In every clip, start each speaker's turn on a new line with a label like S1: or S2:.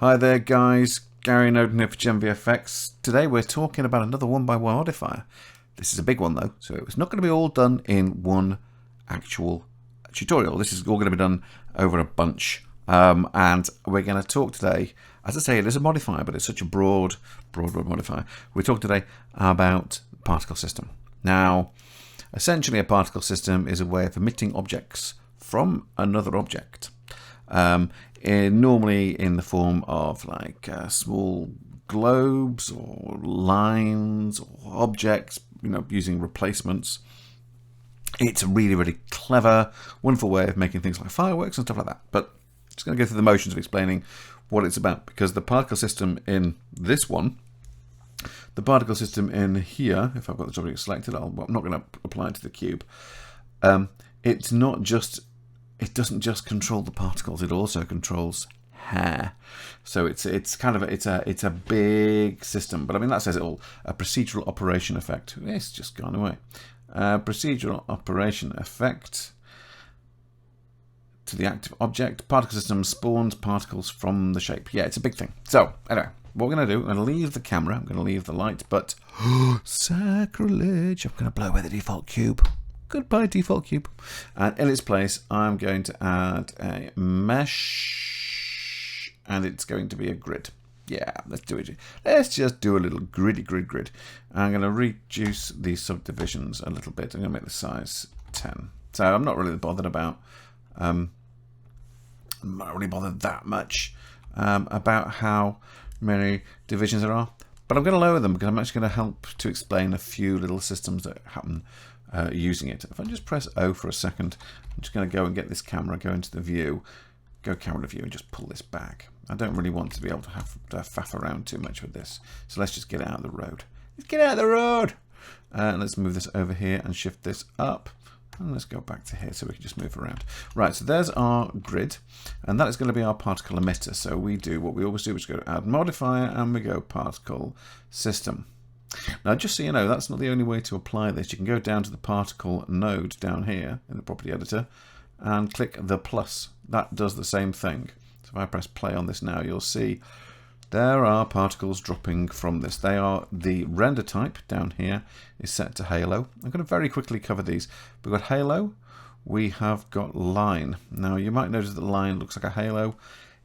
S1: Hi there guys, Gary Noden here for GenVFX. Today we're talking about another one-by-one modifier. This is a big one though, so it's not going to be all done in one actual tutorial. This is all going to be done over a bunch. And we're going to talk today, as I say, it is a modifier, but it's such a broad modifier. We're talking today about the particle system. Now, essentially a particle system is a way of emitting objects from another object. Normally in the form of like small globes or lines or objects, using replacements. It's a really clever, wonderful way of making things like fireworks and stuff like that. But I'm just going to go through the motions of explaining what it's about, because the particle system in this one, the particle system in here, if I've got the object selected, I'm not going to apply it to the cube. It's not just, it doesn't just control the particles, it also controls hair. So it's a big system. But I mean, that says it all. A procedural operation effect. It's just gone away. Procedural operation effect to the active object. Particle system spawns particles from the shape. Yeah, it's a big thing. So anyway, what we're going to do, I'm going to leave the camera, I'm going to leave the light, but sacrilege, I'm going to blow away the default cube. Goodbye, default cube. And in its place, I'm going to add a mesh, and it's going to be a grid. Yeah, let's do it. Let's just do a little grid. I'm going to reduce the subdivisions a little bit. I'm going to make the size 10. So I'm not really bothered about, I'm not really bothered that much about how many divisions there are. But I'm going to lower them because I'm actually going to help to explain a few little systems that happen using it. If I just press O for a second, I'm just going to go and get this camera, go into the view, go camera to view, and just pull this back. I don't really want to be able to have to faff around too much with this. So let's just get it out of the road. Let's get out of the road! Let's move this over here and shift this up. And let's go back to here so we can just move around. Right, so there's our grid. And that is going to be our particle emitter. So we do what we always do, which is go to add modifier, and we go particle system. Now, just so you know, that's not the only way to apply this. You can go down to the particle node down here in the property editor and click the plus. That does the same thing. So if I press play on this now, you'll see there are particles dropping from this. They are the render type down here is set to halo. I'm going to very quickly cover these. We've got halo, we have got line. Now, you might notice that the line looks like a halo.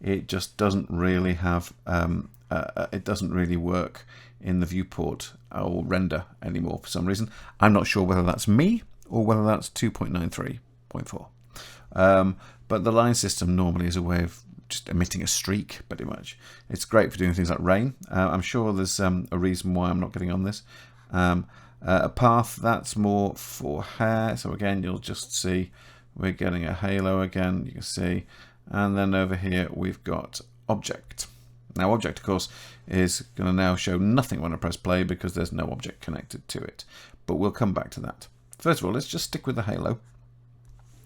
S1: It just doesn't really have, it doesn't really work in the viewport or render anymore for some reason. I'm not sure whether that's me or whether that's 2.93.4. But the line system normally is a way of just emitting a streak, pretty much. It's great for doing things like rain. I'm sure there's a reason why I'm not getting on this. A path, that's more for hair. So again, you'll just see we're getting a halo again, you can see. And then over here, we've got object. Now, object, of course, is going to now show nothing when I press play because there's no object connected to it. But we'll come back to that. First of all, let's just stick with the halo.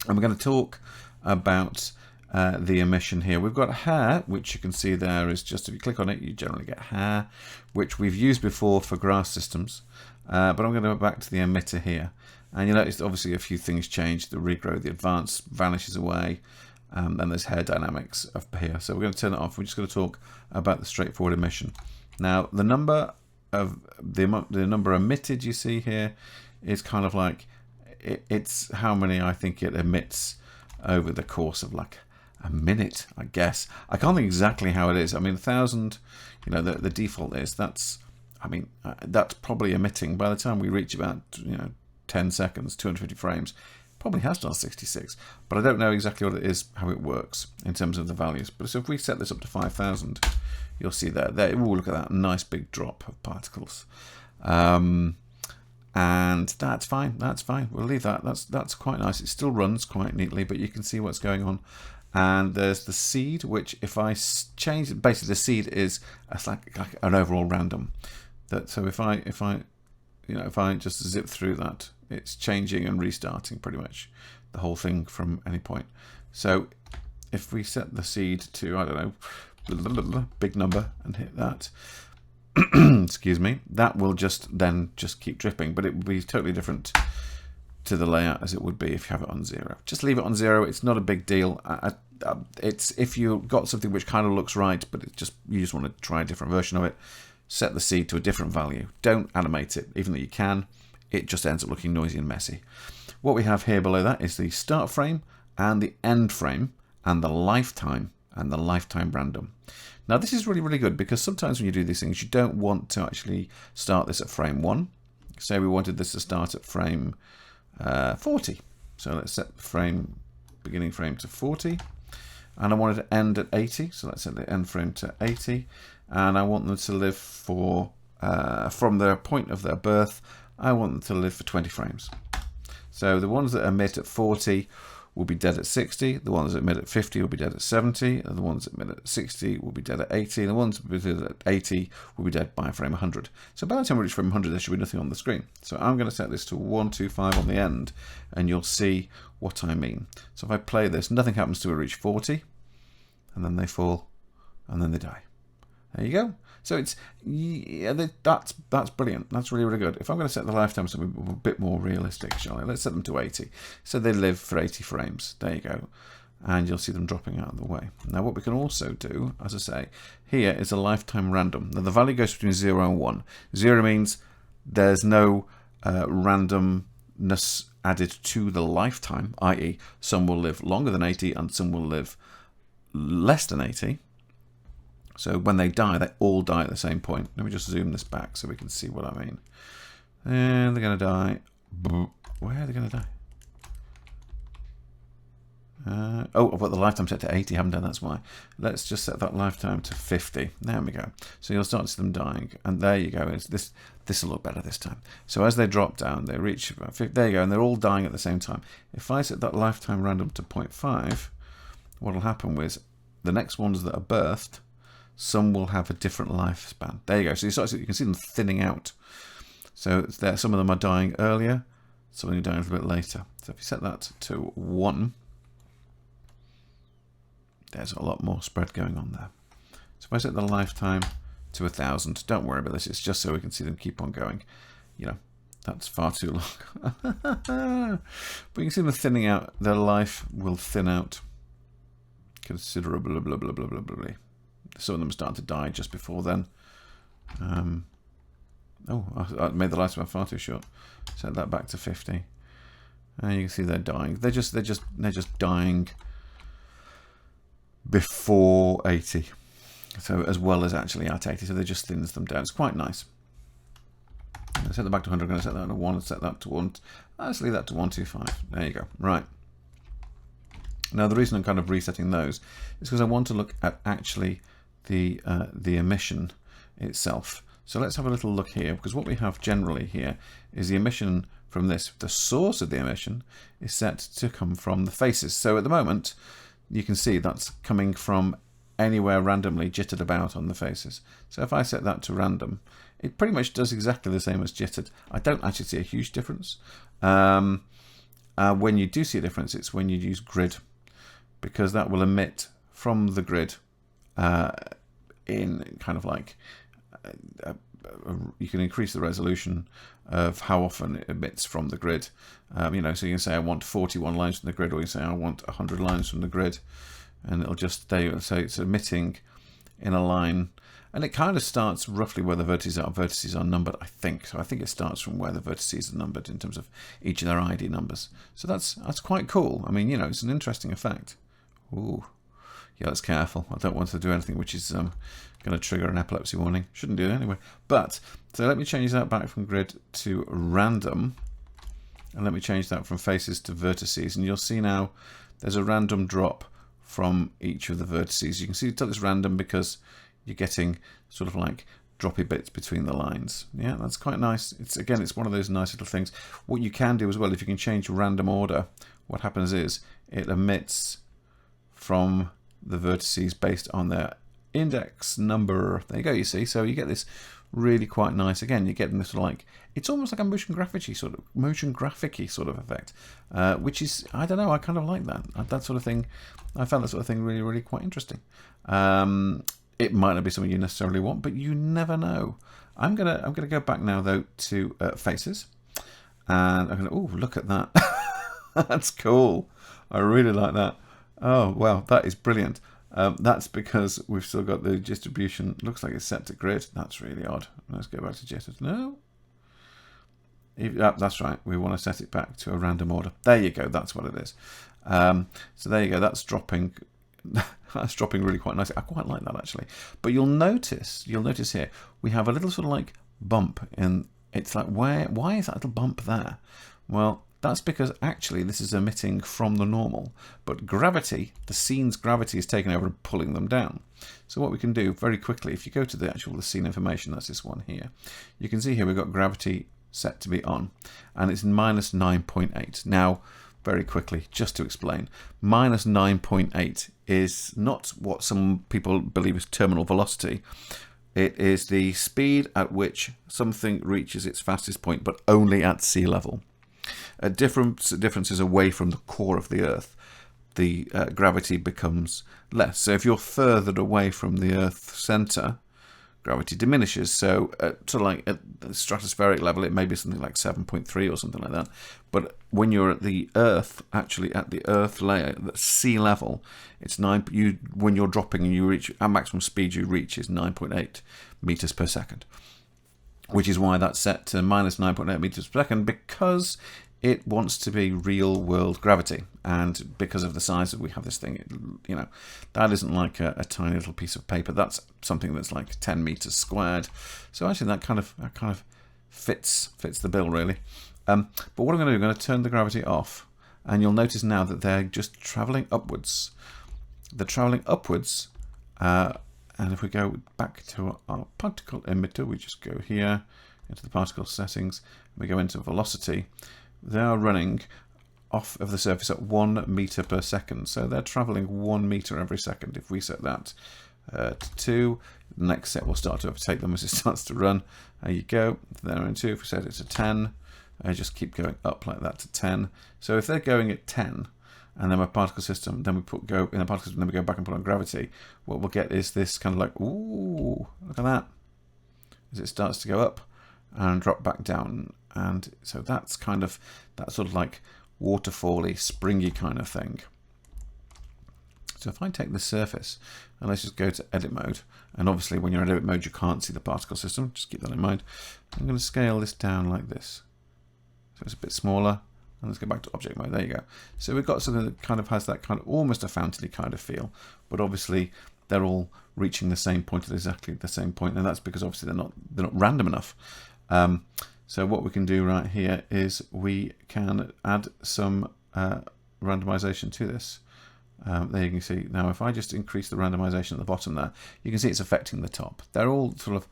S1: And we're going to talk about the emission here. We've got hair, which you can see there is just, if you click on it, you generally get hair, which we've used before for grass systems. But I'm going to go back to the emitter here. And you notice obviously a few things change. The regrow, the advanced vanishes away. Then there's hair dynamics up here. So we're going to turn it off. We're just going to talk about the straightforward emission. Now, the number of the number emitted you see here is kind of like it's how many I think it emits over the course of like a minute, I guess. I can't think exactly how it is. I mean, 1,000, the default is that's probably emitting by the time we reach about 10 seconds, 250 frames. Probably has done 66, but I don't know exactly what it is, how it works in terms of the values. But so if we set this up to 5,000, you'll see there. Ooh, look at that nice big drop of particles, and that's fine. That's fine. We'll leave that. That's quite nice. It still runs quite neatly, but you can see what's going on. And there's the seed, which if I change it, basically the seed is like an overall random. So if I just zip through that, it's changing and restarting pretty much the whole thing from any point. So if we set the seed to, I don't know, big number and hit that, excuse me, that will just keep dripping, but it will be totally different to the layout as it would be if you have it on 0. Just leave it on 0. It's not a big deal. it's if you've got something which kind of looks right, but you just want to try a different version of it, set the seed to a different value. Don't animate it, even though you can. It just ends up looking noisy and messy. What we have here below that is the start frame and the end frame and the lifetime random. Now this is really, really good because sometimes when you do these things, you don't want to actually start this at frame 1. Say we wanted this to start at frame 40. So let's set the beginning frame to 40. And I want it to end at 80. So let's set the end frame to 80. And I want them to live for, from the point of their birth, I want them to live for 20 frames. So the ones that emit at 40 will be dead at 60. The ones that emit at 50 will be dead at 70. And the ones that emit at 60 will be dead at 80. And the ones that emit at 80 will be dead by frame 100. So by the time we reach frame 100, there should be nothing on the screen. So I'm going to set this to 125 on the end, and you'll see what I mean. So if I play this, nothing happens till we reach 40, and then they fall, and then they die. There you go. So it's that's brilliant. That's really, really good. If I'm going to set the lifetime to something a bit more realistic, shall I? Let's set them to 80. So they live for 80 frames. There you go. And you'll see them dropping out of the way. Now what we can also do, as I say, here is a lifetime random. Now the value goes between 0 and 1. 0 means there's no randomness added to the lifetime, i.e. some will live longer than 80 and some will live less than 80. So when they die, they all die at the same point. Let me just zoom this back so we can see what I mean. And they're going to die. Where are they going to die? Oh, I've got the lifetime set to 80. I haven't done, that's why. Let's just set that lifetime to 50. There we go. So you'll start to see them dying. And there you go. This will look better this time. So as they drop down, they reach about 50. There you go. And they're all dying at the same time. If I set that lifetime random to 0.5, what will happen is the next ones that are birthed, some will have a different lifespan. There you go. So you can see them thinning out. So some of them are dying earlier, some are dying a little bit later. So if you set that to 1, there's a lot more spread going on there. So if I set the lifetime to 1,000, don't worry about this. It's just so we can see them keep on going. You know, that's far too long. But you can see them thinning out. Their life will thin out considerably. Some of them are starting to die just before then. Oh, I made the lifespan far too short. Set that back to 50. And you can see they're dying. They're just dying before 80. So as well as actually at 80. So they just thins them down. It's quite nice. I'm going to set that back to 100. I'm going to set that to 1 and set that to 1. Let's leave that to 125. There you go. Right. Now the reason I'm kind of resetting those is because I want to look at actually the emission itself. So let's have a little look here, because what we have generally here is the emission from this. The source of the emission is set to come from the faces. So at the moment, you can see that's coming from anywhere randomly jittered about on the faces. So if I set that to random, it pretty much does exactly the same as jittered. I don't actually see a huge difference. When you do see a difference, it's when you use grid, because that will emit from the grid in kind of like you can increase the resolution of how often it emits from the grid. You know, so you can say I want 41 lines from the grid, or you can say I want 100 lines from the grid, and it'll just stay. So it's emitting in a line, and it kind of starts roughly where the vertices are. Vertices are numbered, I think. So I think it starts from where the vertices are numbered in terms of each of their ID numbers. So that's quite cool. I mean, you know, it's an interesting effect. Ooh. Yeah, that's careful. I don't want to do anything which is going to trigger an epilepsy warning. Shouldn't do it anyway. But, so let me change that back from grid to random. And let me change that from faces to vertices. And you'll see now there's a random drop from each of the vertices. You can see it's random because you're getting sort of like droppy bits between the lines. Yeah, that's quite nice. It's one of those nice little things. What you can do as well, if you can change random order, what happens is it emits from the vertices based on their index number. There you go, you see. So you get this really quite nice. Again, you're getting this like, it's almost like a motion graphic-y sort of effect, which is, I don't know, I kind of like that sort of thing. I found that sort of thing really, really quite interesting. It might not be something you necessarily want, but you never know. I'm gonna go back now though to faces, and I'm gonna, oh, look at that. That's cool. I really like that. Oh, well, that is brilliant. That's because we've still got the distribution. Looks like it's set to grid. That's really odd. Let's go back to jitters. No. That's right. We want to set it back to a random order. There you go. That's what it is. So there you go. That's dropping. That's dropping really quite nicely. I quite like that actually. But you'll notice here we have a little sort of like bump in. It's like why is that little bump there? Well, that's because actually this is emitting from the normal, but gravity, the scene's gravity is taking over and pulling them down. So what we can do very quickly, if you go to the scene information, that's this one here, you can see here we've got gravity set to be on, and it's minus 9.8. Now, very quickly, just to explain, minus 9.8 is not what some people believe is terminal velocity. It is the speed at which something reaches its fastest point, but only at sea level. Differences away from the core of the Earth, the gravity becomes less. So if you're further away from the Earth's centre, gravity diminishes. So sort of like at the stratospheric level, it may be something like 7.3 or something like that. But when you're at the Earth, actually at the Earth layer, the sea level, it's when you're dropping and you reach at maximum speed, you reach is 9.8 meters per second, which is why that's set to minus 9.8 meters per second, because it wants to be real world gravity, and because of the size that we have this thing, you know, that isn't like a tiny little piece of paper. That's something that's like 10 meters squared. So actually that kind of fits the bill really. But what I'm going to do, I'm going to turn the gravity off, and you'll notice now that they're just traveling upwards. They're traveling upwards, and if we go back to our particle emitter, we just go here into the particle settings, we go into velocity. They are running off of the surface at 1 meter per second, so they're traveling 1 meter every second. If we set that to 2, the next set will start to overtake them as it starts to run. There you go. They're in 2. If we set it to 10, I just keep going up like that to 10. So if they're going at 10, and then my particle system, then we go in the particle system, then we go back and put on gravity, what we'll get is this kind of like, ooh, look at that, as it starts to go up and drop back down. And so that's kind of that sort of like waterfally, springy kind of thing. So if I take the surface and let's just go to edit mode, and obviously when you're in edit mode you can't see the particle system, just keep that in mind. I'm going to scale this down like this, so it's a bit smaller, and let's go back to object mode. There you go. So we've got something that kind of has that kind of almost a fountainy kind of feel, but obviously they're all reaching the same point at exactly the same point, and that's because obviously they're not random enough. So what we can do right here is we can add some randomization to this. There you can see, now if I just increase the randomization at the bottom there, you can see it's affecting the top. They're all sort of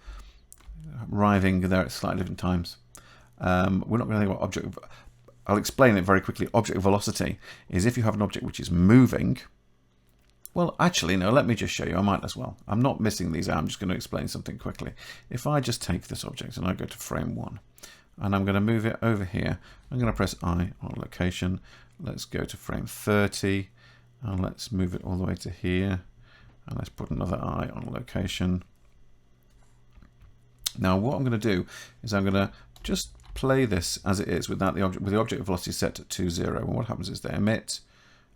S1: arriving there at slightly different times. We're not going to think about object. I'll explain it very quickly. Object velocity is if you have an object which is moving. Well, actually, no, let me just show you. I might as well. I'm not missing these out. I'm just going to explain something quickly. If I just take this object and I go to frame 1, and I'm going to move it over here, I'm going to press I on location. Let's go to frame 30, and let's move it all the way to here, and let's put another I on location. Now, what I'm going to do is I'm going to just play this as it is without the object, with the object velocity set to 0. And what happens is they emit,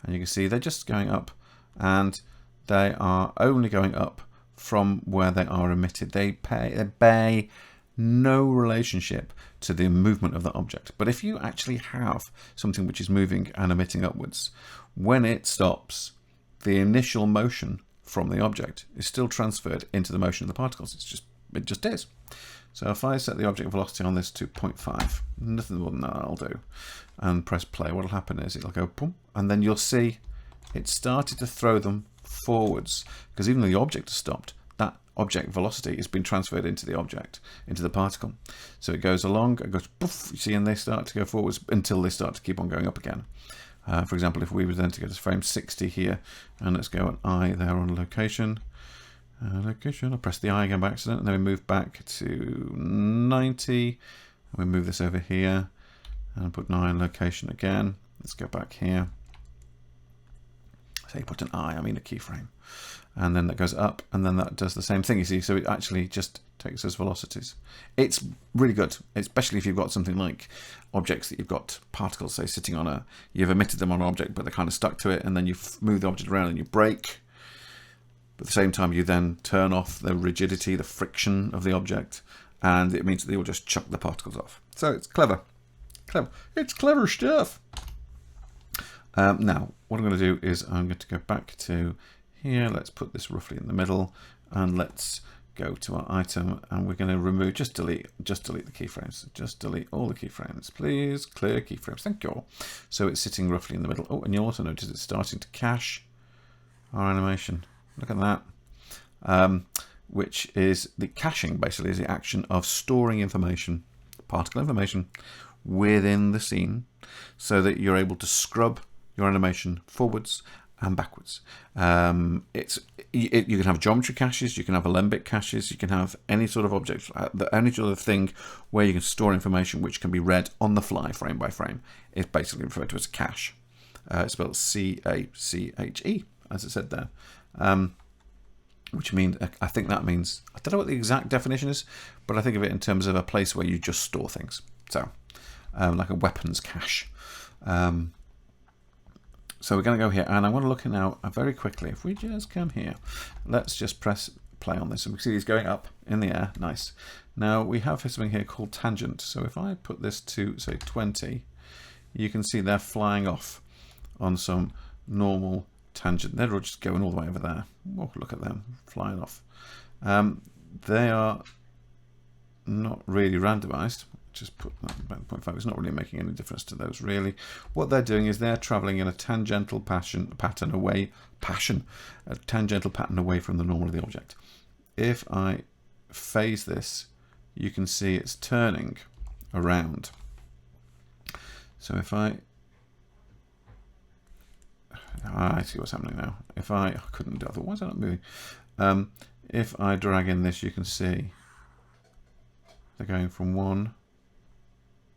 S1: and you can see they're just going up, and they are only going up from where they are emitted. They bear no relationship to the movement of the object. But if you actually have something which is moving and emitting upwards, when it stops, the initial motion from the object is still transferred into the motion of the particles. It just is. So if I set the object velocity on this to 0.5, nothing more than that I'll do, and press play, what will happen is it'll go boom, and then you'll see it started to throw them forwards, because even though the object has stopped, that object velocity has been transferred into the object, into the particle. So it goes along, it goes poof, you see, and they start to go forwards until they start to keep on going up again. For example, if we were then to go to frame 60 here, and let's go an I there on location. Location, I'll press the I again by accident, and then we move back to 90, and we move this over here, and put 9 location again. Let's go back here. say you put an I mean a keyframe. And then that goes up, and then that does the same thing, you see. So it actually just takes those velocities. It's really good, especially if you've got something like objects that you've got particles, say, sitting on you've emitted them on an object, but they're kind of stuck to it, and then you move the object around and you brake. But at the same time, you then turn off the rigidity, the friction of the object, and it means that you'll just chuck the particles off. So it's clever. It's clever stuff. Now, what I'm going to do is I'm going to go back to here. Let's put this roughly in the middle, and let's go to our item, and we're going to remove, just delete the keyframes. Just delete all the keyframes, please. Clear keyframes. Thank you. So it's sitting roughly in the middle. Oh, and you'll also notice it's starting to cache our animation. Look at that. Which is the caching, basically, is the action of storing information, particle information, within the scene, so that you're able to scrub your animation forwards and backwards. You can have geometry caches, you can have alembic caches, you can have any sort of object, any sort of thing where you can store information which can be read on the fly, frame by frame. It's basically referred to as a cache. It's spelled C-A-C-H-E, as it said there. Which means, I think that means, I don't know what the exact definition is, but I think of it in terms of a place where you just store things. So, like a weapons cache. So we're going to go here, and I want to look at now very quickly. If we just come here, let's just press play on this, and we can see he's going up in the air. Nice. Now we have something here called tangent. So if I put this to, say, 20, you can see they're flying off on some normal tangent. They're all just going all the way over there. Oh, look at them flying off. They are not really randomized. Just put that about 0.5. It's not really making any difference to those, really. What they're doing is they're traveling in a tangential pattern away from the normal of the object. If I phase this, you can see it's turning around. So if I see what's happening now. If I couldn't do otherwise, why is that not moving? If I drag in this, you can see they're going from 1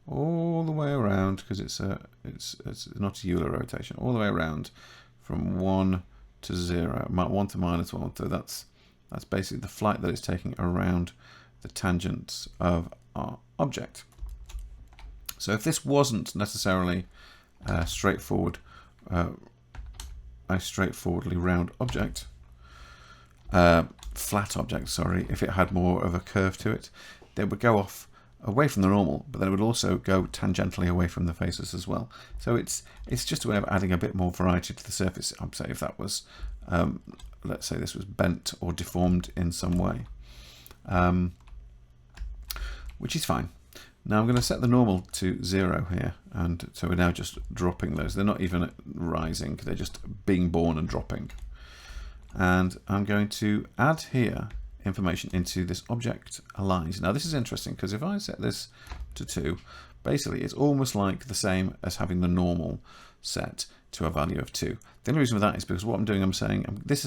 S1: all the way around, because it's not a Euler rotation, all the way around from 1 to 0, 1 to -1. So that's basically the flight that it's taking around the tangents of our object. So if this wasn't necessarily a straightforwardly round object, flat object, sorry, if it had more of a curve to it, they would go off away from the normal, but then it would also go tangentially away from the faces as well. So it's just a way of adding a bit more variety to the surface. I'd say if that was, let's say this was bent or deformed in some way, which is fine. Now I'm going to set the normal to 0 here, and so we're now just dropping those. They're not even rising, they're just being born and dropping. And I'm going to add here information into this object aligned. Now this is interesting, because if I set this to 2, basically it's almost like the same as having the normal set to a value of 2. The only reason for that is because what I'm doing, I'm saying this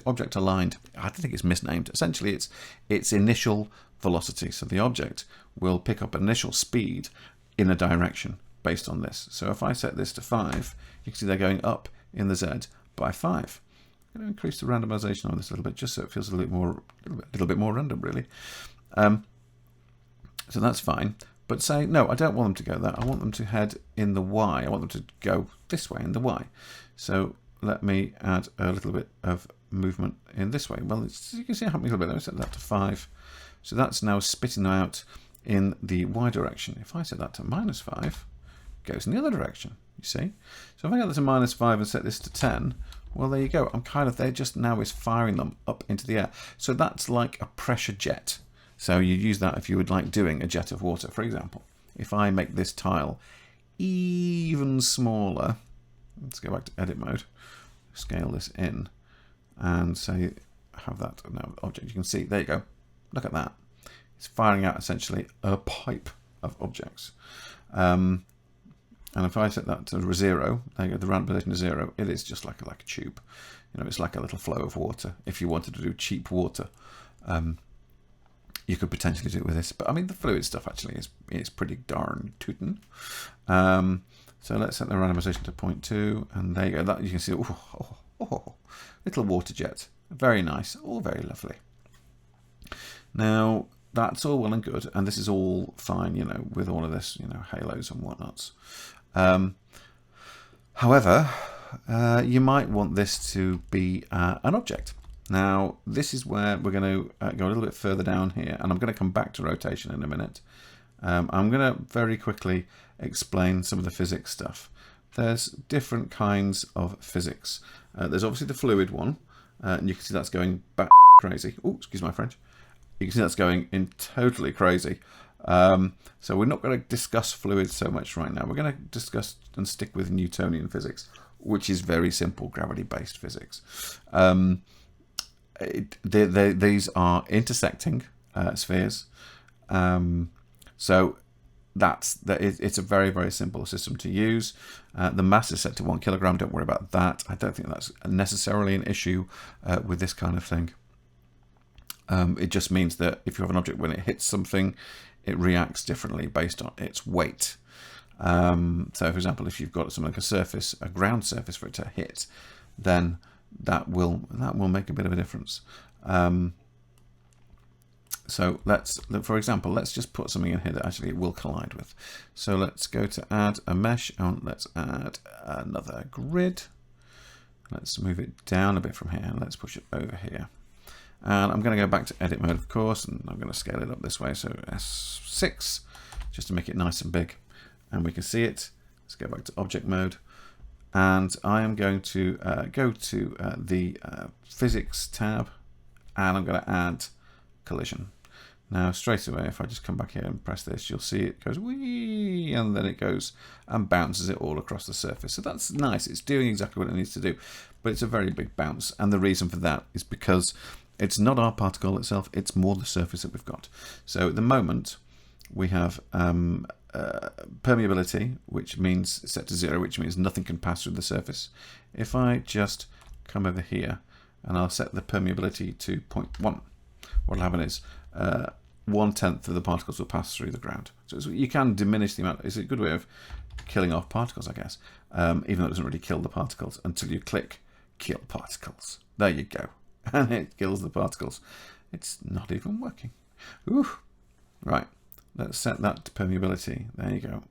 S1: object aligned, I don't think it's misnamed. Essentially it's its initial velocity. So the object will pick up initial speed in a direction based on this. So if I set this to 5, you can see they're going up in the Z by 5. I'm going to increase the randomization on this a little bit, just so it feels a little bit more random, really. So that's fine. But say, no, I don't want them to go there. I want them to head in the Y. I want them to go this way in the Y. So let me add a little bit of movement in this way. Well, you can see how a little bit. Let me set that to 5. So that's now spitting out in the Y direction. If I set that to -5, it goes in the other direction, you see. So if I get this to -5 and set this to 10, well, there you go. They're just now is firing them up into the air. So that's like a pressure jet. So you use that if you would like doing a jet of water, for example. If I make this tile even smaller, let's go back to edit mode, scale this in, and say, have that now object. You can see, there you go. Look at that. It's firing out essentially a pipe of objects. And if I set that to 0, there you go, the randomization to 0, it is just like a tube. You know, it's like a little flow of water. If you wanted to do cheap water, you could potentially do it with this. But I mean, the fluid stuff actually is pretty darn tootin'. So let's set the randomization to 0.2, and there you go. That you can see, Oh, little water jet. Very nice. All very lovely. Now, that's all well and good, and this is all fine, you know, with all of this, you know, halos and whatnots. However, you might want this to be an object. Now, this is where we're going to go a little bit further down here, and I'm going to come back to rotation in a minute. I'm going to very quickly explain some of the physics stuff. There's different kinds of physics. There's obviously the fluid one, and you can see that's going back crazy. Oh, excuse my French. You can see that's going in totally crazy. So we're not going to discuss fluids so much right now. We're going to discuss and stick with Newtonian physics, which is very simple gravity-based physics. These are intersecting spheres. So it's a very, very simple system to use. The mass is set to 1 kilogram. Don't worry about that. I don't think that's necessarily an issue with this kind of thing. It just means that if you have an object, when it hits something, it reacts differently based on its weight. So, for example, if you've got something like a surface, a ground surface for it to hit, then that will make a bit of a difference. So let's, for example, let's just put something in here that actually it will collide with. So let's go to add a mesh, and let's add another grid. Let's move it down a bit from here, and let's push it over here. And I'm going to go back to edit mode, of course, and I'm going to scale it up this way, so S6, just to make it nice and big. And we can see it. Let's go back to object mode. And I am going to go to the physics tab, and I'm going to add collision. Now, straight away, if I just come back here and press this, you'll see it goes whee, and then it goes and bounces it all across the surface. So that's nice. It's doing exactly what it needs to do, but it's a very big bounce. And the reason for that is because it's not our particle itself, it's more the surface that we've got. So at the moment, we have permeability, which means set to 0, which means nothing can pass through the surface. If I just come over here and I'll set the permeability to 0.1, what'll happen is 1/10 of the particles will pass through the ground. So you can diminish the amount. It's a good way of killing off particles, I guess, even though it doesn't really kill the particles until you click kill particles. There you go. And it kills the particles. It's not even working. Ooh. Right. Let's set that to permeability. There you go.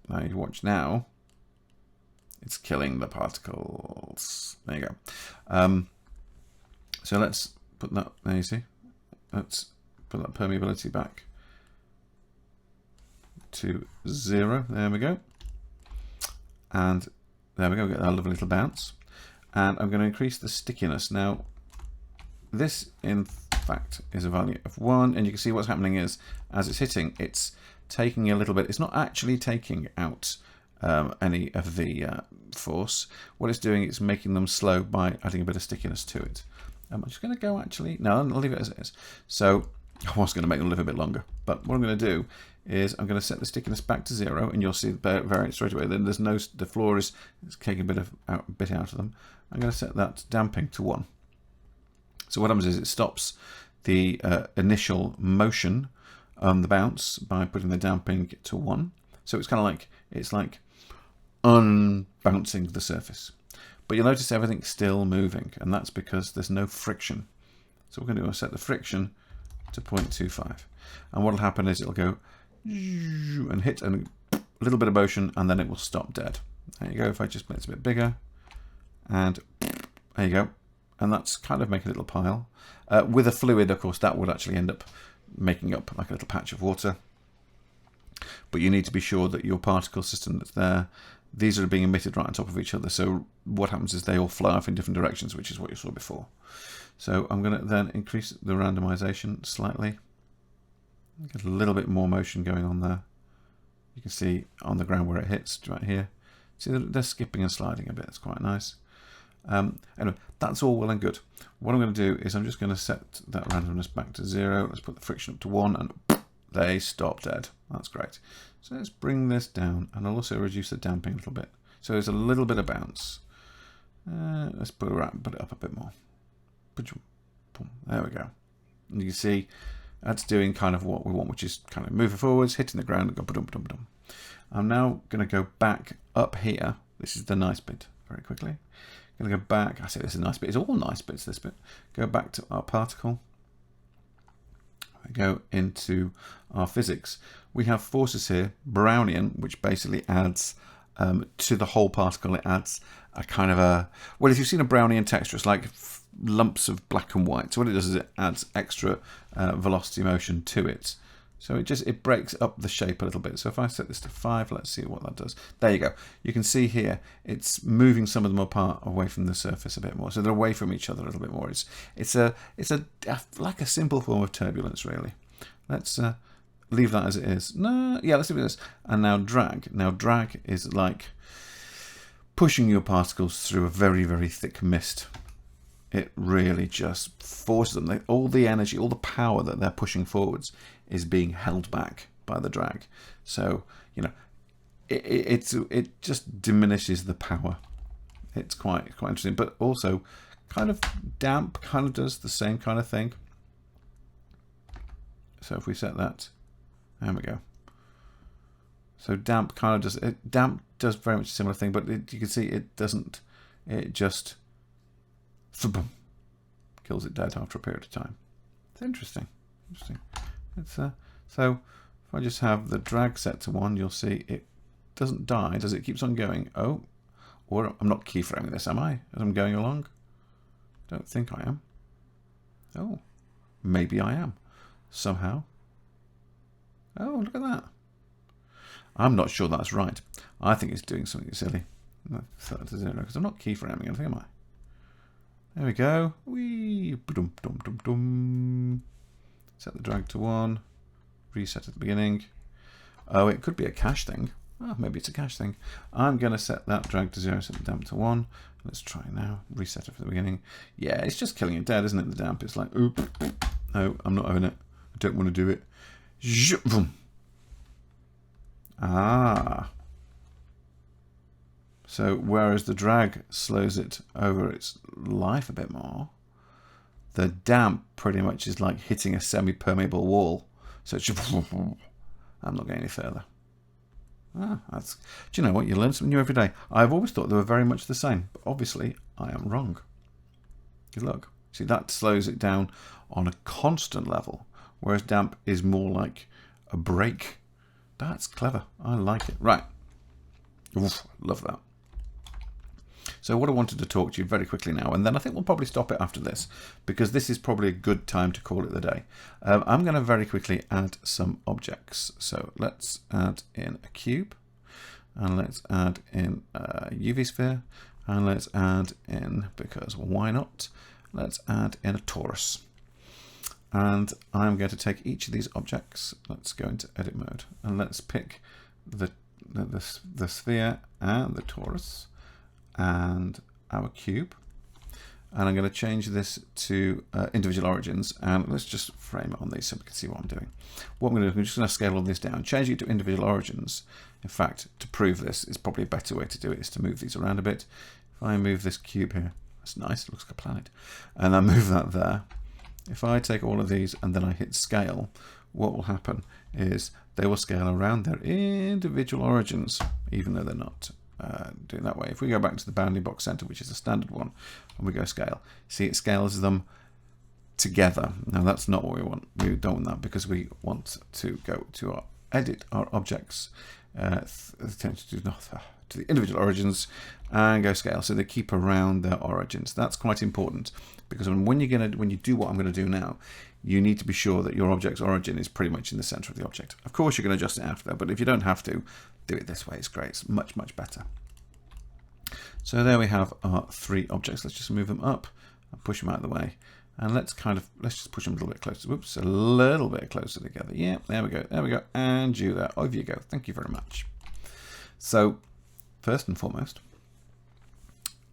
S1: Now you watch now. It's killing the particles. There you go. So let's put that, there you see. Let's put that permeability back to 0. There we go. And there we go. We get that lovely little bounce. And I'm going to increase the stickiness. Now, this, in fact, is a value of 1. And you can see what's happening is, as it's hitting, it's taking a little bit. It's not actually taking out any of the force. What it's doing is making them slow by adding a bit of stickiness to it. I'm just going to go actually, no, I'll leave it as it is. So I was going to make them live a bit longer, but what I'm going to do is I'm going to set the stickiness back to 0, and you'll see the variance straight away. Then there's no, the floor is taking a bit out of them. I'm going to set that damping to 1. So what happens is it stops the initial motion on the bounce by putting the damping to 1. So it's kind of like, it's like unbouncing the surface. But you'll notice everything's still moving, and that's because there's no friction. So what we're going to do is set the friction to 0.25. And what will happen is it'll go and hit a little bit of motion, and then it will stop dead. There you go. If I just make it a bit bigger, and there you go. And that's kind of making a little pile. With a fluid, of course, that would actually end up making up like a little patch of water. But you need to be sure that your particle system that's there, these are being emitted right on top of each other. So what happens is they all fly off in different directions, which is what you saw before. So I'm going to then increase the randomization slightly. Get a little bit more motion going on there. You can see on the ground where it hits right here. See, they're skipping and sliding a bit. It's quite nice. Anyway, that's all well and good. What I'm going to do is I'm just going to set that randomness back to 0. Let's put the friction up to 1, and they stop dead. That's great. So let's bring this down, and I'll also reduce the damping a little bit. So there's a little bit of bounce. Let's put it up a bit more. There we go. And you can see that's doing kind of what we want, which is kind of moving forwards, hitting the ground, and go. I'm now going to go back up here. This is the nice bit. Very quickly. going to go back. I say this is a nice bit. It's all nice bits, this bit. Go back to our particle. Go into our physics. We have forces here, Brownian, which basically adds to the whole particle. It adds a kind of a, well, if you've seen a Brownian texture, it's like lumps of black and white. So what it does is it adds extra velocity motion to it. So it breaks up the shape a little bit. So if I set this to 5, let's see what that does. There you go. You can see here it's moving some of them apart away from the surface a bit more. So they're away from each other a little bit more. It's like a simple form of turbulence, really. Let's leave that as it is. No, yeah, let's do this. And now drag. Now drag is like pushing your particles through a very, very thick mist. It really just forces them. All the energy, all the power that they're pushing forwards is being held back by the drag. So, you know, it just diminishes the power. It's quite interesting, but also kind of damp kind of does the same kind of thing. So if we set that, there we go. So damp kind of does it. Damp does very much a similar thing, but you can see it doesn't. It just kills it dead after a period of time. It's interesting. It's so if I just have the drag set to 1, you'll see it doesn't die, does it? It keeps on going. Oh, or I'm not keyframing this, am I? As I'm going along? Don't think I am. Oh, maybe I am. Somehow. Oh, look at that. I'm not sure that's right. I think it's doing something silly. Set that to 0 because I'm not keyframing anything, am I? There we go. Wee. Set the drag to 1. Reset at the beginning. Oh, it could be a cache thing. Oh, maybe it's a cache thing. I'm going to set that drag to 0, set the damp to 1. Let's try now. Reset it from the beginning. Yeah, it's just killing it dead, isn't it, the damp? It's like, oop. No, I'm not having it. I don't want to do it. Ah. So whereas the drag slows it over its life a bit more, the damp pretty much is like hitting a semi-permeable wall. So it's just, I'm not going any further. Do you know what? You learn something new every day. I've always thought they were very much the same, but obviously I am wrong. Good luck. See, that slows it down on a constant level, whereas damp is more like a break. That's clever. I like it. Right. Oof, love that. So what I wanted to talk to you very quickly now, and then I think we'll probably stop it after this, because this is probably a good time to call it the day. I'm going to very quickly add some objects. So let's add in a cube, and let's add in a UV sphere, and let's add in, because why not, let's add in a torus. And I'm going to take each of these objects, let's go into edit mode, and let's pick the sphere and the torus and our cube, and I'm going to change this to individual origins, and let's just frame it on these so we can see what I'm doing. What I'm going to do, I'm just going to scale all this down, change it to individual origins. In fact, to prove this, it's probably a better way to do it is to move these around a bit. If I move this cube here, that's nice, it looks like a planet, and I move that there. If I take all of these and then I hit scale, what will happen is they will scale around their individual origins, even though they're not doing that way. If we go back to the bounding box center, which is a standard one, and we go scale, see it scales them together. Now that's not what we want. We don't want that because we want to go to our edit our objects to the individual origins and go scale, so they keep around their origins. That's quite important because when you do what I'm going to do now, you need to be sure that your object's origin is pretty much in the center of the object. Of course, you're going to adjust it after that, but if you don't have to, do it this way. It's great. It's much, much better. So there we have our 3 objects. Let's just move them up and push them out of the way. And let's just push them a little bit closer. Whoops, a little bit closer together. Yeah, there we go. There we go. And you there. Over you go. Thank you very much. So first and foremost,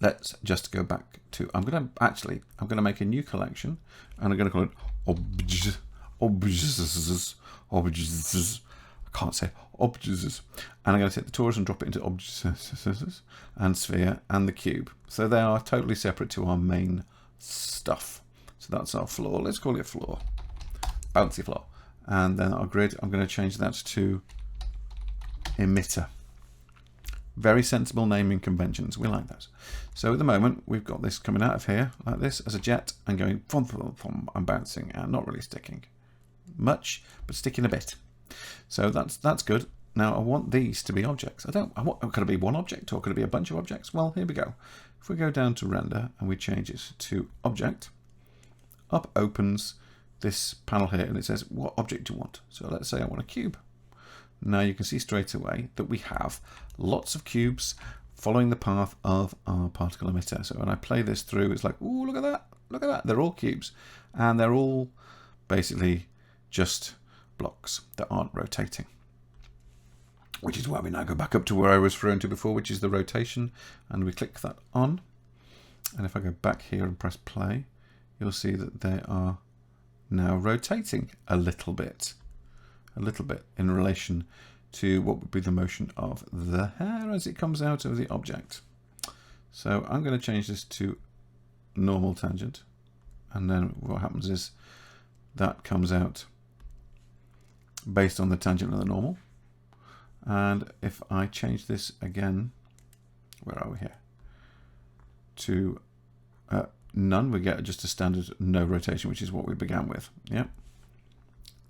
S1: let's just go back to, I'm going to make a new collection, and I'm going to call it objects. I can't say objects. And I'm going to take the torus and drop it into objects and sphere and the cube. So they are totally separate to our main stuff. So that's our floor. Let's call it floor. Bouncy floor. And then our grid, I'm going to change that to emitter.
S2: Very sensible naming conventions. We like those. So at the moment, we've got this coming out of here like this as a jet and going thum, thum, thum, and bouncing and not really sticking much, but sticking a bit. So that's good. Now I want these to be objects. Could it be one object or could it be a bunch of objects? Well, here we go. If we go down to render and we change it to object, up opens this panel here and it says, what object do you want? So let's say I want a cube. Now you can see straight away that we have lots of cubes following the path of our particle emitter. So when I play this through, it's like, ooh, look at that, look at that. They're all cubes and they're all basically just blocks that aren't rotating. Which is why we now go back up to where I was referring to before, which is the rotation, and we click that on. And if I go back here and press play, you'll see that they are now rotating a little bit in relation to what would be the motion of the hair as it comes out of the object. So I'm going to change this to normal tangent, and then what happens is that comes out based on the tangent of the normal. And if I change this again, where are we here, to none, we get just a standard no rotation, which is what we began with. Yep.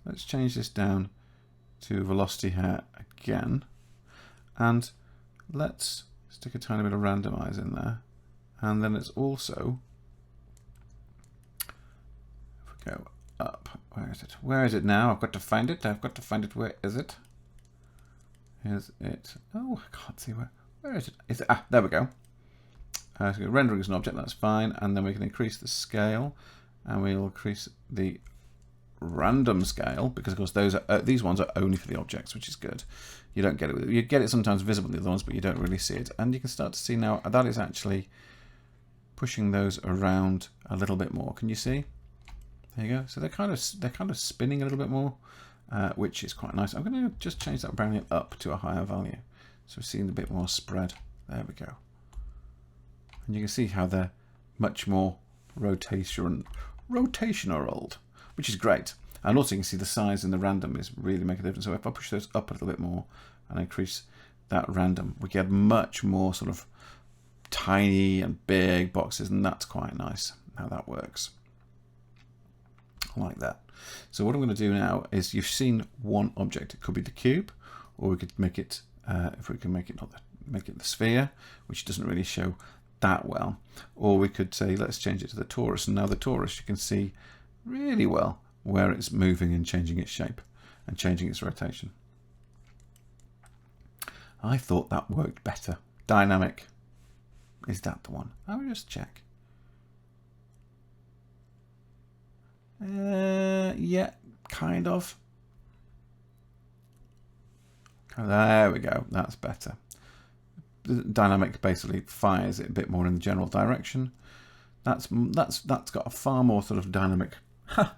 S2: Let's change this down to velocity here again, and let's stick a tiny bit of randomize in there, and then it's also, if we go up, where is it? Where is it now? I've got to find it. Where is it? Is it? Oh, I can't see where is it? Is it? Ah, there we go. So rendering as an object, that's fine, and then we can increase the scale, and we'll increase the random scale because, of course, these ones are only for the objects, which is good. You don't get it. You get it sometimes visible in the other ones, but you don't really see it. And you can start to see now that is actually pushing those around a little bit more. Can you see? There you go. So they're kind of spinning a little bit more. Which is quite nice. I'm going to just change that browning up to a higher value. So we're seeing a bit more spread. There we go. And you can see how they're much more rotational, which is great. And also you can see the size and the random is really making a difference. So if I push those up a little bit more and increase that random, we get much more sort of tiny and big boxes, and that's quite nice how that works. Like that. So what I'm going to do now is, you've seen one object. It could be the cube, or we could make it, if we can make it make it the sphere, which doesn't really show that well. Or we could say, let's change it to the torus. And now the torus, you can see really well where it's moving and changing its shape and changing its rotation. I thought that worked better. Dynamic. Is that the one? I'll just check. Yeah, kind of. There we go. That's better. The dynamic basically fires it a bit more in the general direction. That's got a far more sort of dynamic. Well,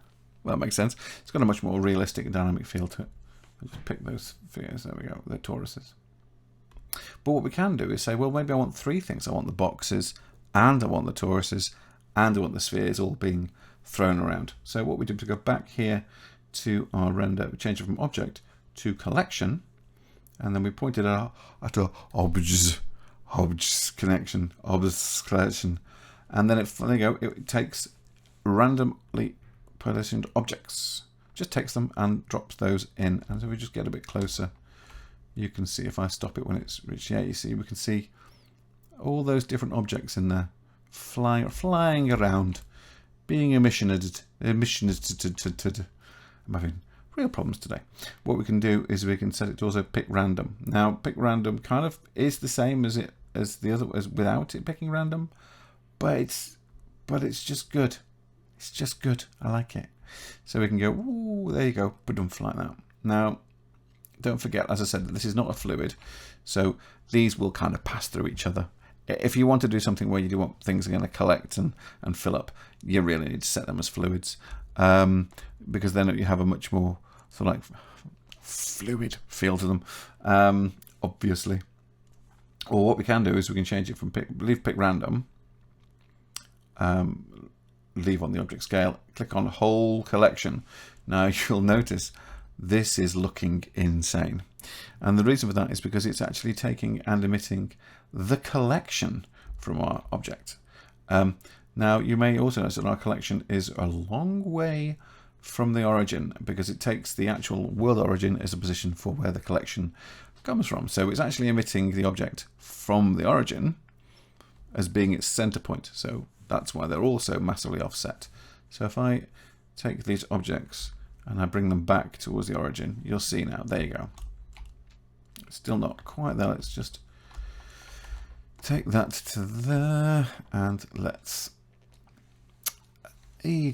S2: that makes sense. It's got a much more realistic dynamic feel to it. I'll just pick those figures. There we go. The toruses. But what we can do is say, well, maybe I want three things. I want the boxes, and I want the toruses, and I want the spheres all being thrown around. So what we do to go back here to our render, we change it from object to collection, and then we pointed out at a objects collection, and then there you go. It takes randomly positioned objects, just takes them and drops those in. And so we just get a bit closer. You can see if I stop it when it's reached, yeah, you see we can see all those different objects in there flying around. Being emissioned. I'm having real problems today. What we can do is we can set it to also pick random. Now, pick random kind of is the same as the other, as without it picking random, but it's just good. It's just good. I like it. So we can go, ooh, there you go, ba-dumph, like that. Now, don't forget, as I said, that this is not a fluid, so these will kind of pass through each other. If you want to do something where you do want things are going to collect and fill up, you really need to set them as fluids, because then you have a much more sort of like fluid feel to them, obviously. Or what we can do is we can change it from leave pick random, leave on the object scale, click on whole collection. Now you'll notice this is looking insane.
S1: And the reason for that is because it's actually taking and emitting the collection from our object. Now, you may also notice that our collection is a long way from the origin, because it takes the actual world origin as a position for where the collection comes from. So it's actually emitting the object from the origin as being its center point. So that's why they're also massively offset. So if I take these objects and I bring them back towards the origin, you'll see now, there you go. Still not quite there. Let's just take that to there, and let's G,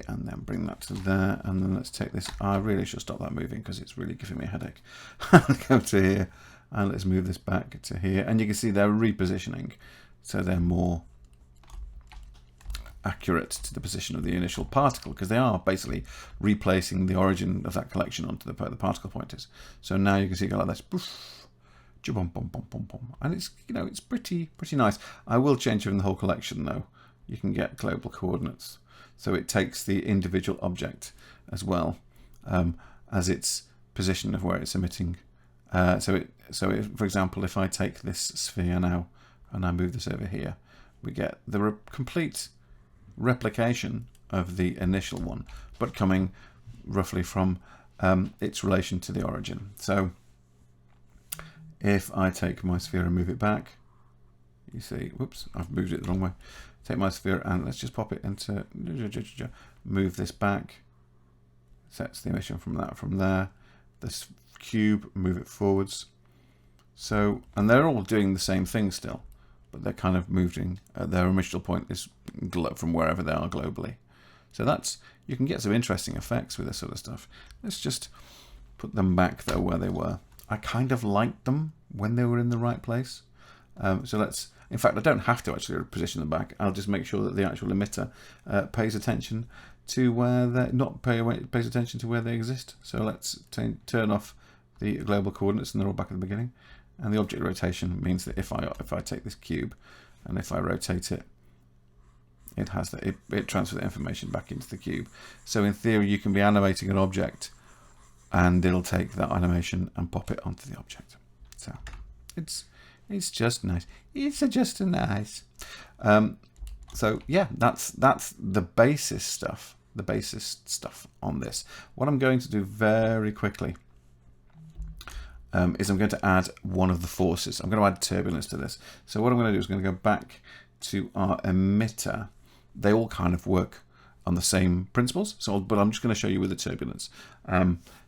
S1: and then bring that to there, and then let's take this. I really should stop that moving because it's really giving me a headache. Go to here, and let's move this back to here, and you can see they're repositioning, so they're more accurate to the position of the initial particle, because they are basically replacing the origin of that collection onto the particle pointers. So now you can see it go like this, poof, and it's, you know, it's pretty nice. I will change even the whole collection though. You can get global coordinates, so it takes the individual object as well as its position of where it's emitting. So for example, if I take this sphere now and I move this over here, we get the complete replication of the initial one, but coming roughly from its relation to the origin. So if I take my sphere and move it back, you see, whoops, I've moved it the wrong way. Take my sphere and let's just pop it into, move this back, sets the emission from there. This cube, move it forwards. So, and they're all doing the same thing still, but they're kind of moving, their initial point is from wherever they are globally. So that's, you can get some interesting effects with this sort of stuff. Let's just put them back though where they were. I kind of liked them when they were in the right place. So let's, in fact, I don't have to actually position them back. I'll just make sure that the actual emitter pays attention to where they pays attention to where they exist. So let's turn off the global coordinates, and they're all back at the beginning. And the object rotation means that if I take this cube and if I rotate it, it has that it transfers the information back into the cube. So in theory, you can be animating an object, and it'll take that animation and pop it onto the object. So it's just nice. It's just nice. So yeah, that's the basis stuff. The basis stuff on this. What I'm going to do very quickly is I'm going to add one of the forces. I'm going to add turbulence to this. So what I'm going to do is I'm going to go back to our emitter. They all kind of work on the same principles. So, but I'm just going to show you with the turbulence.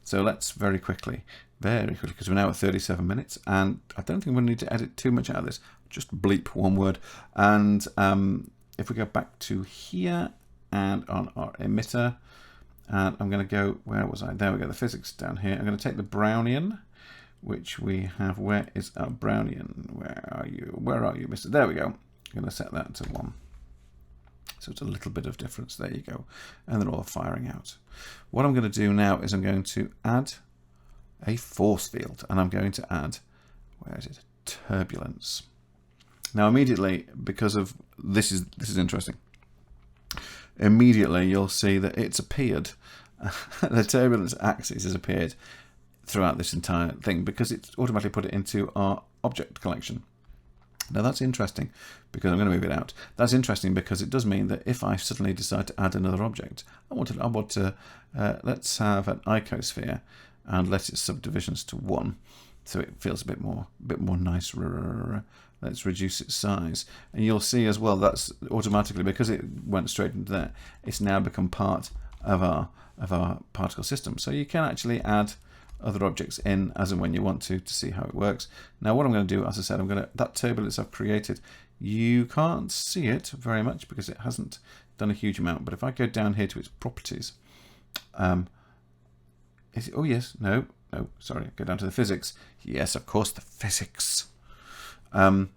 S1: So let's very quickly, because we're now at 37 minutes, and I don't think we're going to need to edit too much out of this. Just bleep one word. And if we go back to here and on our emitter, and I'm going to go, where was I? There we go, the physics down here. I'm going to take the Brownian, which we have. Where is our Brownian? Where are you? Where are you, Mr.? There we go. I'm going to set that to 1. So it's a little bit of difference. There you go. And they're all firing out. What I'm going to do now is I'm going to add a force field, and I'm going to add, where is it? Turbulence. Now immediately, because of this is interesting. Immediately you'll see that it's appeared. The turbulence axis has appeared throughout this entire thing because it's automatically put it into our object collection. Now that's interesting because I'm going to move it out. That's interesting because it does mean that if I suddenly decide to add another object, I want to let's have an icosphere and let its subdivisions to 1, so it feels a bit more nice. Let's reduce its size, and you'll see as well that's automatically, because it went straight into there, it's now become part of our particle system. So you can actually add other objects in as and when you want to see how it works. Now what I'm going to do, as I said, that turbulence I've created, you can't see it very much because it hasn't done a huge amount, but if I go down here to its properties, oh yes, no, sorry, go down to the physics. Yes, of course, the physics. I'm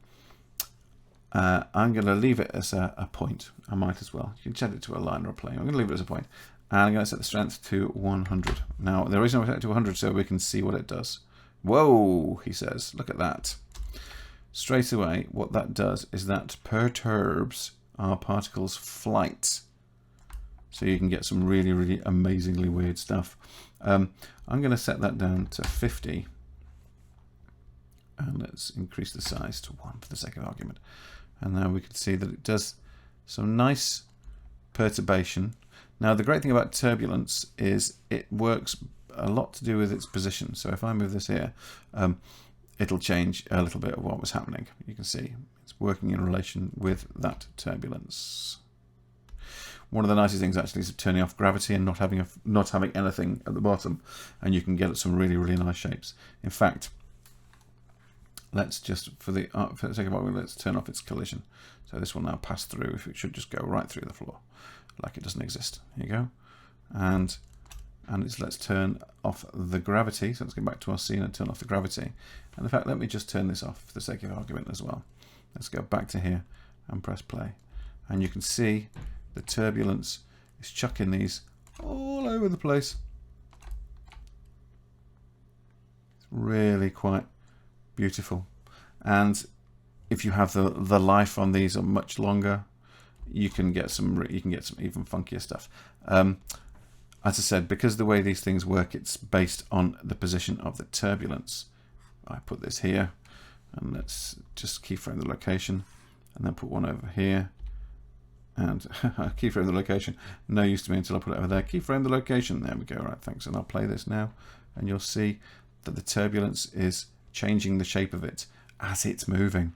S1: going to leave it as a point. I might as well. You can set it to a line or a plane. I'm going to leave it as a point. And I'm going to set the strength to 100. Now, the reason I set it to 100 so we can see what it does. Whoa, he says. Look at that. Straight away, what that does is that perturbs our particle's flight. So you can get some really, really amazingly weird stuff.
S2: I'm going to set that down to 50. And let's increase the size to 1 for the sake of argument. And now we can see that it does some nice perturbation. Now the great thing about turbulence is it works a lot to do with its position. So if I move this here, it'll change a little bit of what was happening. You can see it's working in relation with that turbulence. One of the nicest things actually is turning off gravity and not having anything at the bottom, and you can get some really, really nice shapes. In fact, let's just, for the sake of argument, let's turn off its collision. So this will now pass through. If it should just go right through the floor, like it doesn't exist. Here you go. And let's turn off the gravity. So let's go back to our scene and turn off the gravity. And in fact, let me just turn this off for the sake of argument as well. Let's go back to here and press play. And you can see the turbulence is chucking these all over the place. It's really quite beautiful. And if you have the life on these are much longer, you can get some even funkier stuff. As I said, because the way these things work, it's based on the position of the turbulence. I put this here, and let's just keyframe the location, and then put one over here, and keyframe the location. No use to me until I put it over there. Keyframe the location. There we go. Right, thanks. And I'll play this now, and you'll see that the turbulence is changing the shape of it as it's moving.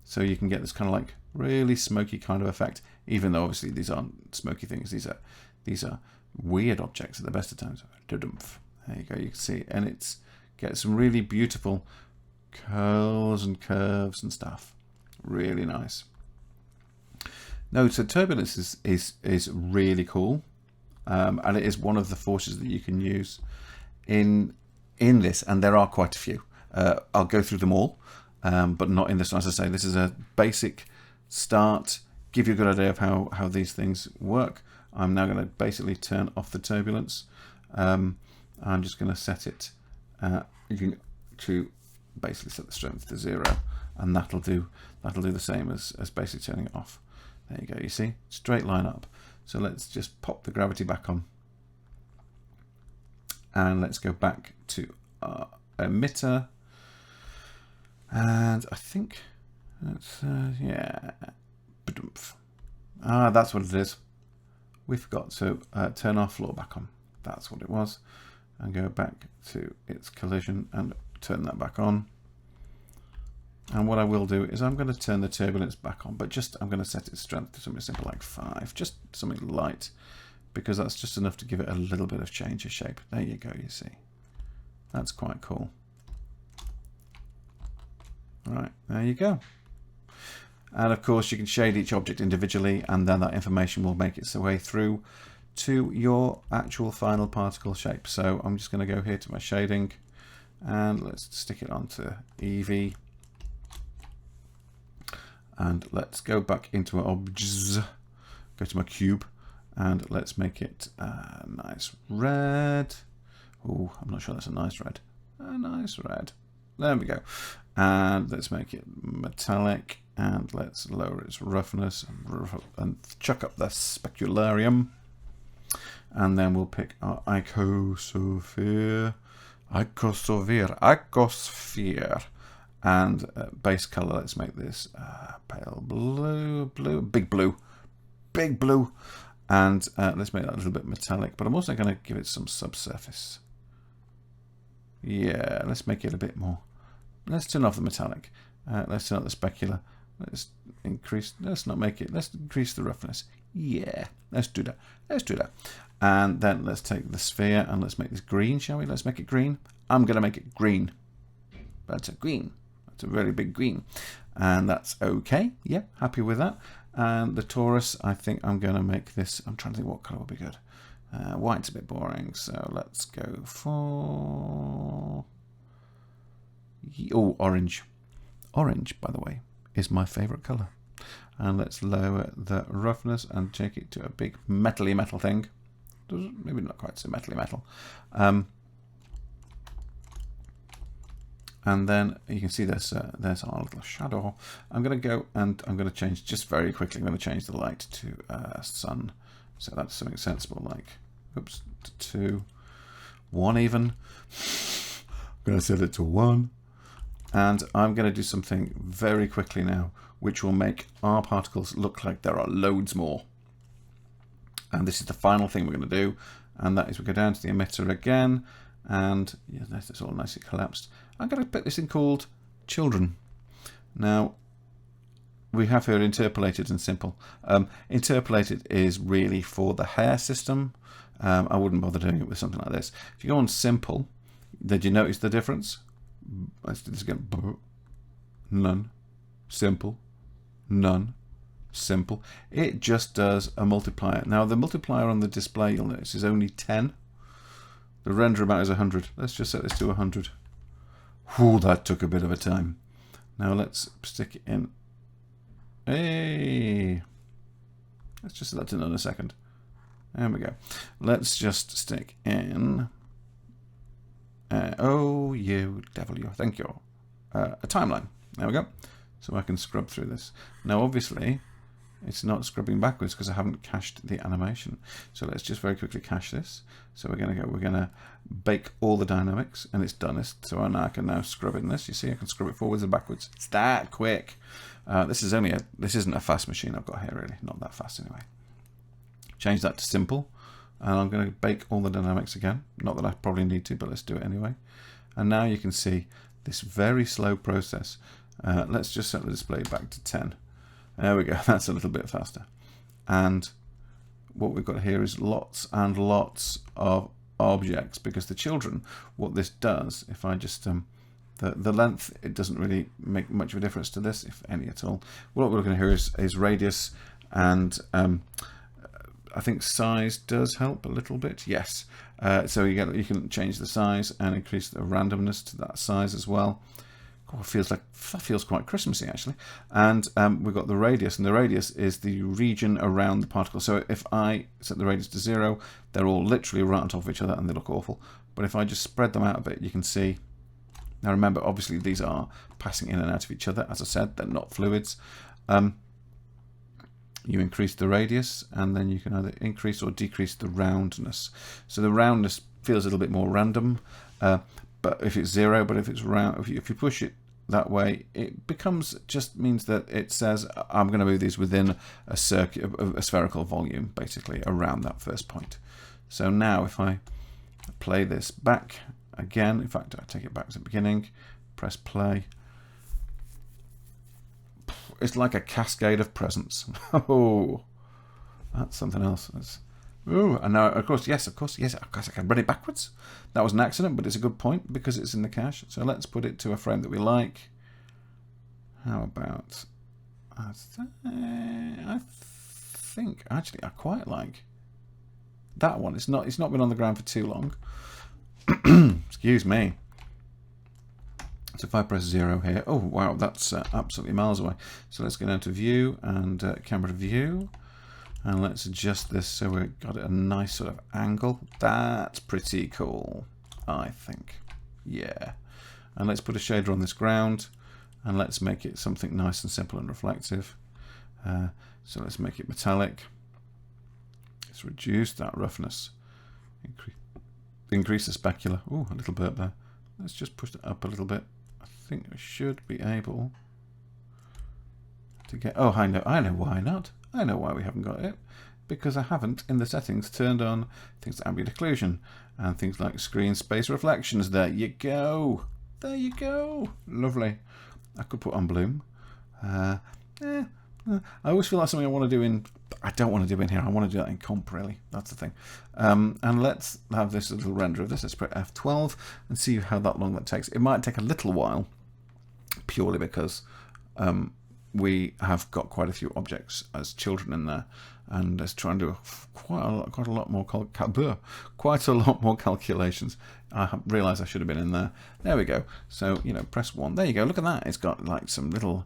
S2: So you can get this kind of like really smoky kind of effect, even though obviously these aren't smoky things. These are weird objects at the best of times. There you go. You can see, and it's gets some really beautiful curls and curves and stuff. Really nice. No, so turbulence is really cool, and it is one of the forces that you can use in this, and there are quite a few. I'll go through them all, but not in this one. As I say, this is a basic start, give you a good idea of how these things work. I'm now going to basically turn off the turbulence. I'm just going to set it to basically set the strength to 0, and that'll do the same as basically turning it off. There you go. You see, straight line up. So let's just pop the gravity back on, and let's go back to our emitter. And I think that's yeah. That's what it is. We forgot to turn our floor back on. That's what it was. And go back to its collision and turn that back on. And what I will do is I'm going to turn the turbulence back on, but I'm going to set its strength to something simple like 5, just something light, because that's just enough to give it a little bit of change of shape. There you go, you see. That's quite cool. Right, there you go. And of course you can shade each object individually, and then that information will make its way through to your actual final particle shape. So I'm just going to go here to my shading, and let's stick it onto Eevee. And let's go back into our objects, go to my cube, and let's make it a nice red. Oh, I'm not sure that's a nice red. A nice red. There we go. And let's make it metallic, and let's lower its roughness and chuck up the specularium. And then we'll pick our icosphere. And base color, let's make this pale blue, big blue. And let's make that a little bit metallic, but I'm also going to give it some subsurface. Yeah, let's make it a bit more. Let's turn off the metallic. Let's turn off the specular. Let's increase the roughness. Yeah, let's do that. And then let's take the sphere and let's make this green, shall we? Let's make it green. I'm going to make it green. That's a green. That's a very big green. And that's okay. Yeah, happy with that. And the torus, I think I'm going to make this, I'm trying to think what color will be good. White's a bit boring, so let's go for orange. Orange, by the way, is my favorite color. And let's lower the roughness and take it to a big metally metal thing. Maybe not quite so metally metal. And then you can see there's our little shadow. I'm going to go and I'm going to change just very quickly. I'm going to change the light to sun. So that's something sensible, like, oops, to 2. 1 even. I'm going to set it to 1. And I'm going to do something very quickly now, which will make our particles look like there are loads more. And this is the final thing we're going to do. And that is we go down to the emitter again. And yeah, that's all nicely collapsed. I'm going to put this in called children. Now, we have here interpolated and simple. Interpolated is really for the hair system. I wouldn't bother doing it with something like this. If you go on simple, did you notice the difference? Let's do this again. None. Simple. None. Simple. It just does a multiplier. Now the multiplier on the display, you'll notice, is only 10. The render amount is 100. Let's just set this to 100. Whew, that took a bit of a time. Now let's stick it in. Hey! Let's just set that in a second. There we go. Let's just stick in. Oh, you devil, you. Thank you. A timeline. There we go. So I can scrub through this. Now, obviously, it's not scrubbing backwards because I haven't cached the animation. So let's just very quickly cache this. So we're going to bake all the dynamics, and it's done. So I can now scrub in this. You see, I can scrub it forwards and backwards. It's that quick. This isn't a fast machine I've got here, really. Not that fast anyway. Change that to simple. And I'm going to bake all the dynamics again. Not that I probably need to, but let's do it anyway. And now you can see this very slow process. Let's just set the display back to 10. There we go. That's a little bit faster. And what we've got here is lots and lots of objects, because the children, what this does, if I just the length, it doesn't really make much of a difference to this, if any at all. What we're looking at here is radius, and I think size does help a little bit. Yes. So you can change the size and increase the randomness to that size as well. Oh, that feels quite Christmassy actually. And we've got the radius, and the radius is the region around the particle. So if I set the radius to 0, they're all literally right on top of each other and they look awful. But if I just spread them out a bit, you can see. Now remember, obviously these are passing in and out of each other. As I said, they're not fluids. You increase the radius, and then you can either increase or decrease the roundness. So the roundness feels a little bit more random, but if it's 0, but if it's round, if you push it that way, it just means that it says I'm going to move these within a spherical volume, basically around that first point. So now if I play this back again, in fact I take it back to the beginning, press play. It's like a cascade of presents. Oh, that's something else. Ooh, and now, of course, yes, I can run it backwards. That was an accident, but it's a good point because it's in the cache. So let's put it to a frame that we like. How about, I think, actually, I quite like that one. It's not been on the ground for too long. Excuse me. So if I press 0 here, oh wow, that's absolutely miles away. So let's go down to view and camera view, and let's adjust this so we've got a nice sort of angle. That's pretty cool, I think. Yeah. And let's put a shader on this ground, and let's make it something nice and simple and reflective. So let's make it metallic. Let's reduce that roughness. Increase the specular. Oh, a little bit there. Let's just push it up a little bit. I think we should be able to get. Oh, I know why not. I know why we haven't got it, because I haven't in the settings turned on things like ambient occlusion and things like screen space reflections. There you go. There you go. Lovely. I could put on bloom. I always feel like something I want to do in. I don't want to do in here. I want to do that in comp, really. That's the thing. And let's have this little render of this. Let's put F12 and see how long that takes. It might take a little while, purely because we have got quite a few objects as children in there, and let's try and do quite a lot more calculations. I realised I should have been in there. There we go. So press 1. There you go. Look at that. It's got like some little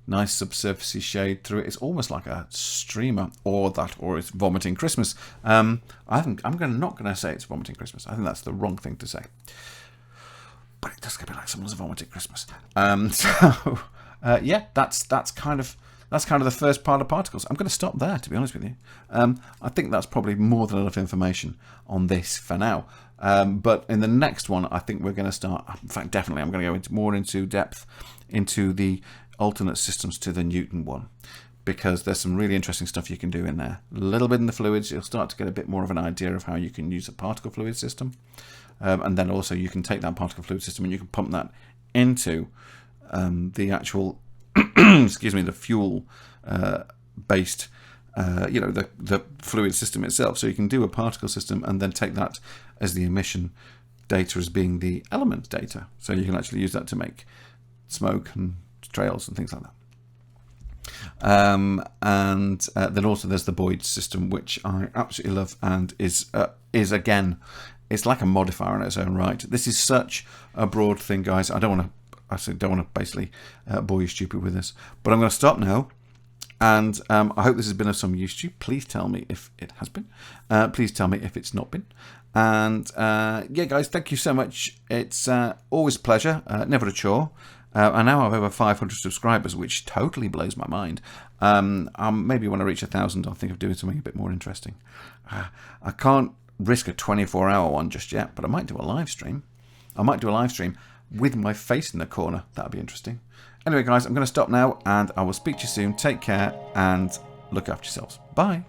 S2: nice subsurfacey shade through it. It's almost like a streamer, or it's vomiting Christmas. I'm not going to say it's vomiting Christmas. I think that's the wrong thing to say. But it does get a bit like someone's vomiting Christmas. Yeah, that's kind of that's kind of the first part of particles. I'm going to stop there, to be honest with you. I think that's probably more than enough information on this for now. But in the next one, I think we're going to start, in fact, definitely, I'm going to go more into depth into the alternate systems to the Newton one, because there's some really interesting stuff you can do in there. A little bit in the fluids, you'll start to get a bit more of an idea of how you can use a particle fluid system. And then also you can take that particle fluid system and you can pump that into the actual, excuse me, the fuel based, the fluid system itself. So you can do a particle system and then take that as the emission data as being the element data. So you can actually use that to make smoke and trails and things like that. And then also there's the Boyd system, which I absolutely love, and is again, it's like a modifier in its own right. This is such a broad thing, guys. I don't want to basically bore you stupid with this, but I'm going to stop now. And I hope this has been of some use to you. Please tell me if it has been. Please tell me if it's not been. And yeah, guys, thank you so much. It's always a pleasure, never a chore. I now have over 500 subscribers, which totally blows my mind. Maybe when I reach 1,000, I'll think of doing something a bit more interesting. I can't risk a 24-hour one just yet, but I might do a live stream. I might do a live stream with my face in the corner. That'd be interesting. Anyway, guys, I'm going to stop now, and I will speak to you soon. Take care, and look after yourselves. Bye.